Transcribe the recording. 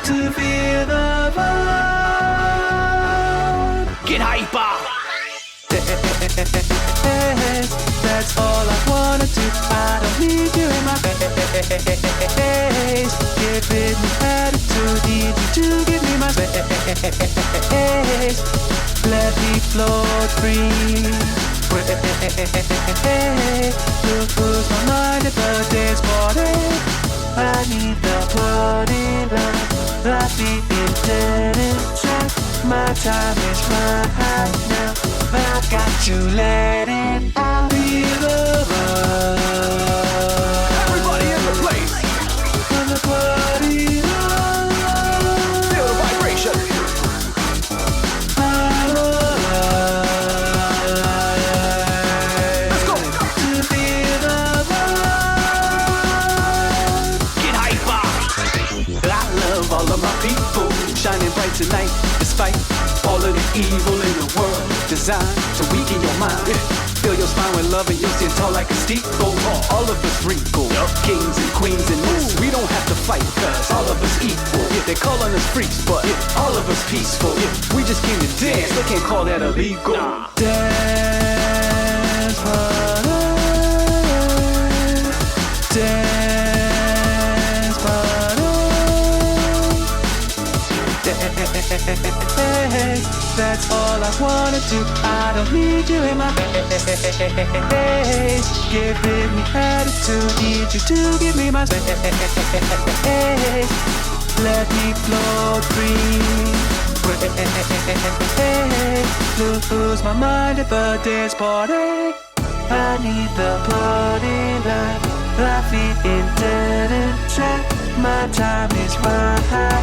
to feel the vibe. Get hyper. That's all I wanna do. I don't need you in my face. Giving me attitude, need you to give me my space. Let me float free. Lose my mind at the dance party. I need the party line. I feel intense. My time is right now. I got to let it out. Feel the vibe. Everybody in the place. On the party line. Feel the vibration. Let's go. To feel the vibe. Get hyper. I love all of my people shining bright tonight, despite all of the evil in the world designed to weaken your mind. Fill your spine with love and you'll stand tall like a steeple. All of us wrinkle, kings and queens in this. We don't have to fight cause all of us equal. They calling us freaks, but all of us peaceful. We just came to dance, they can't call that illegal. Dance party, dance party. That's all I wanna do. I don't need you in my face. Giving me attitude, need you to give me my space. Let me float free. Lose my mind at the dance party. I need the party life. I feel intense. My time is right.